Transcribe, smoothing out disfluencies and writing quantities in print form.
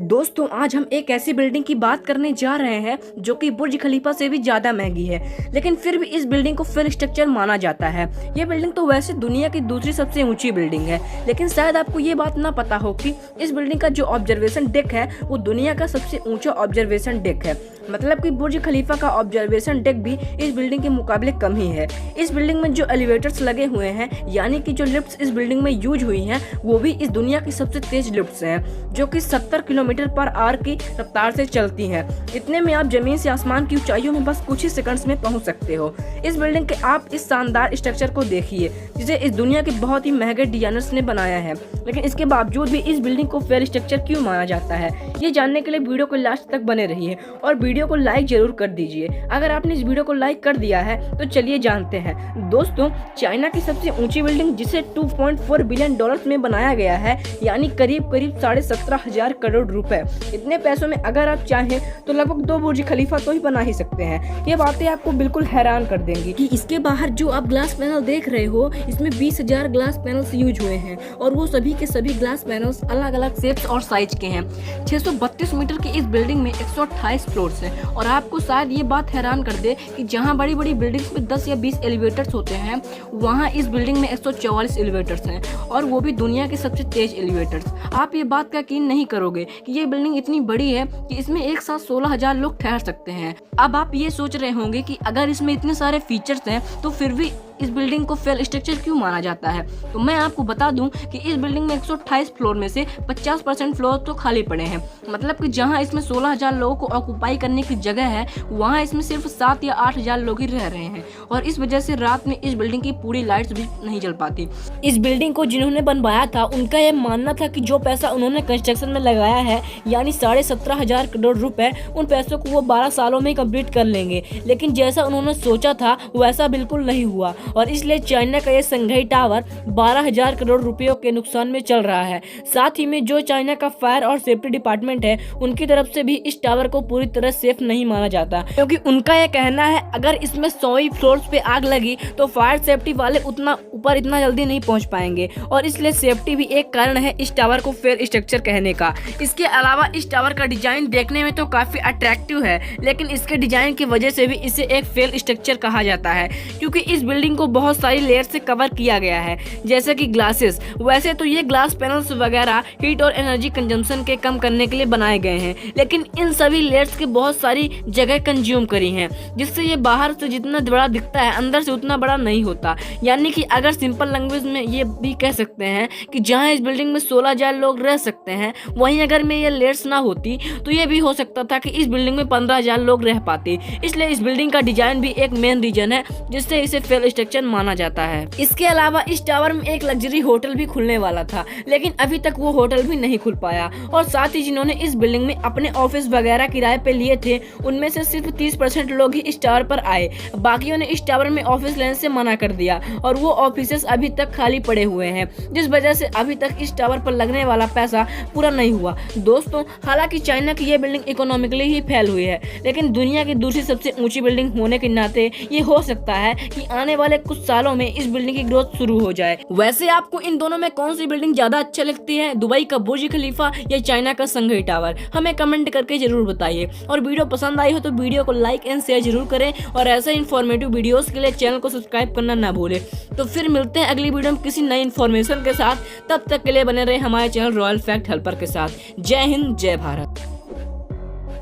दोस्तों आज हम एक ऐसी बिल्डिंग की बात करने जा रहे हैं जो कि बुर्ज खलीफा से भी ज्यादा महंगी है, लेकिन फिर भी इस बिल्डिंग को फेल स्ट्रक्चर माना जाता है। ये बिल्डिंग तो वैसे दुनिया की दूसरी सबसे ऊंची बिल्डिंग है, लेकिन शायद आपको ये बात ना पता हो कि इस बिल्डिंग का जो ऑब्जर्वेशन डेक है वो दुनिया का सबसे ऊंचा ऑब्जर्वेशन डेक है। मतलब कि बुर्ज खलीफा का ऑब्जर्वेशन डेक भी इस बिल्डिंग के मुकाबले कम ही है। इस बिल्डिंग में जो एलिवेटर्स लगे हुए हैं, यानी कि जो लिफ्ट्स इस बिल्डिंग में यूज हुई हैं, वो भी इस दुनिया की सबसे तेज लिफ्ट्स हैं, जो कि 70 किलोमीटर पर आवर की रफ्तार से चलती हैं। इतने में आप जमीन से आसमान की ऊंचाइयों में बस कुछ ही सेकंड्स में पहुंच सकते हो। इस बिल्डिंग के आप इस शानदार स्ट्रक्चर को देखिए, जिसे इस दुनिया के बहुत ही महंगे डिजाइनर्स ने बनाया है, लेकिन इसके बावजूद भी इस बिल्डिंग को फेल स्ट्रक्चर क्यों माना जाता है, ये जानने के लिए वीडियो को लास्ट तक बने रहिए और वीडियो को लाइक जरूर कर दीजिए। अगर आपने इस वीडियो को लाइक कर दिया है तो चलिए जानते हैं। दोस्तों, चाइना की सबसे ऊंची बिल्डिंग, जिसे 2.4 बिलियन डॉलर्स में बनाया गया है, यानी करीब 17,500 करोड़ रुपए। इतने पैसों में अगर आप चाहें तो लगभग 2 बुर्ज खलीफा तो ही बना ही सकते हैं। ये बातें आपको बिल्कुल हैरान कर देंगी कि इसके बाहर जो आप ग्लास पैनल देख रहे हो, इसमें 20,000 ग्लास पैनल्स यूज हुए हैं और वो सभी के सभी ग्लास पैनल्स अलग अलग शेप्स और साइज के हैं। 632 मीटर की इस बिल्डिंग में 128 फ्लोर्स हैं और आपको शायद ये बात हैरान कर दे कि जहां बड़ी बड़ी बिल्डिंग्स में 10 या 20 एलिवेटर्स होते हैं, वहां इस बिल्डिंग में 144 एलिवेटर्स हैं और वो भी दुनिया के सबसे तेज एलिवेटर्स। आप ये बात का यकीन नहीं करोगे कि ये बिल्डिंग इतनी बड़ी है कि इसमें एक साथ 16,000 लोग ठहर सकते हैं। अब आप ये सोच रहे होंगे कि अगर इसमें इतने सारे फीचर्स हैं तो फिर भी इस बिल्डिंग को फेल स्ट्रक्चर क्यों माना जाता है। तो मैं आपको बता दूं कि इस बिल्डिंग में 128 फ्लोर में से 50% फ्लोर तो खाली पड़े हैं। मतलब कि जहां इसमें 16,000 लोगों को ऑक्यूपाई करने की जगह है, वहां इसमें सिर्फ 7 या 8,000 लोग ही रह रहे हैं और इस वजह से रात में इस बिल्डिंग की पूरी लाइट्स भी नहीं जल पाती। इस बिल्डिंग को जिन्होंने बनवाया था, उनका यह मानना था कि जो पैसा उन्होंने कंस्ट्रक्शन में लगाया है, यानी 17,500 करोड़ रुपए, उन पैसों को वो 12 सालों में कंप्लीट कर लेंगे। लेकिन जैसा उन्होंने सोचा था वैसा बिल्कुल नहीं हुआ और इसलिए चाइना का ये संघाई टावर 12,000 करोड़ रुपयों के नुकसान में चल रहा है। साथ ही में जो चाइना का फायर और सेफ्टी डिपार्टमेंट है, उनकी तरफ से भी इस टावर को पूरी तरह सेफ नहीं माना जाता, क्योंकि उनका यह कहना है अगर इसमें 100 फ्लोर्स पे आग लगी तो फायर सेफ्टी वाले उतना ऊपर इतना जल्दी नहीं पहुंच पाएंगे और इसलिए सेफ्टी भी एक कारण है इस टावर को फेल स्ट्रक्चर कहने का। इसके अलावा इस टावर का डिजाइन देखने में तो काफी अट्रैक्टिव है, लेकिन इसके डिजाइन की वजह से भी इसे एक फेल स्ट्रक्चर कहा जाता है, क्योंकि इस बिल्डिंग को बहुत सारी लेयर से कवर किया गया है, जैसे कि ग्लासेस। वैसे तो ये ग्लास पैनल्स वगैरह हीट और एनर्जी कंजम्पशन के कम करने के लिए बनाए गए हैं, लेकिन इन सभी लेयर्स की बहुत सारी जगह कंज्यूम करी हैं, जिससे ये बाहर से जितना बड़ा दिखता है अंदर से उतना बड़ा नहीं होता। यानी कि अगर सिंपल लैंग्वेज में ये भी कह सकते हैं कि जहां इस बिल्डिंग में 16,000 लोग रह सकते हैं, वहीं अगर में ये लेयर्स ना होती तो ये भी हो सकता था कि इस बिल्डिंग में 15,000 लोग रह पाते। इसलिए इस बिल्डिंग का डिजाइन भी एक मेन रीजन है जिससे इसे फेल स्ट्रक्चर माना जाता है। इसके अलावा इस टावर में एक लग्जरी होटल भी खुलने वाला था, लेकिन अभी तक वो होटल भी नहीं खुल पाया और साथ ही जिन्होंने इस बिल्डिंग में अपने ऑफिस वगैरह किराए पे लिए थे, उनमें से सिर्फ 30% लोग ही इस टावर पर आए। बाकियों ने इस टावर में ऑफिस लेने से मना कर दिया और वो ऑफिसेस अभी तक खाली पड़े हुए हैं, जिस वजह से अभी तक इस टावर पर लगने वाला पैसा पूरा नहीं हुआ। दोस्तों, हालांकि चाइना की ये बिल्डिंग इकोनॉमिकली ही फेल हुई है, लेकिन दुनिया की दूसरी सबसे ऊंची बिल्डिंग होने के नाते ये हो सकता है कि आने वाले कुछ सालों में इस बिल्डिंग की ग्रोथ शुरू हो जाए। वैसे आपको इन दोनों में कौन सी बिल्डिंग ज्यादा अच्छा लगती है, दुबई का बुर्ज खलीफा या चाइना का संघाई टावर? हमें कमेंट करके जरूर बताइए और वीडियो पसंद आई हो तो वीडियो को लाइक एंड शेयर जरूर करें और ऐसे इन्फॉर्मेटिव वीडियोस के लिए चैनल को सब्सक्राइब करना ना भूलें। तो फिर मिलते हैं अगली वीडियो में किसी नई इन्फॉर्मेशन के साथ। तब तक के लिए बने रहे हमारे चैनल रॉयल फैक्ट हेल्पर के साथ। जय हिंद, जय भारत।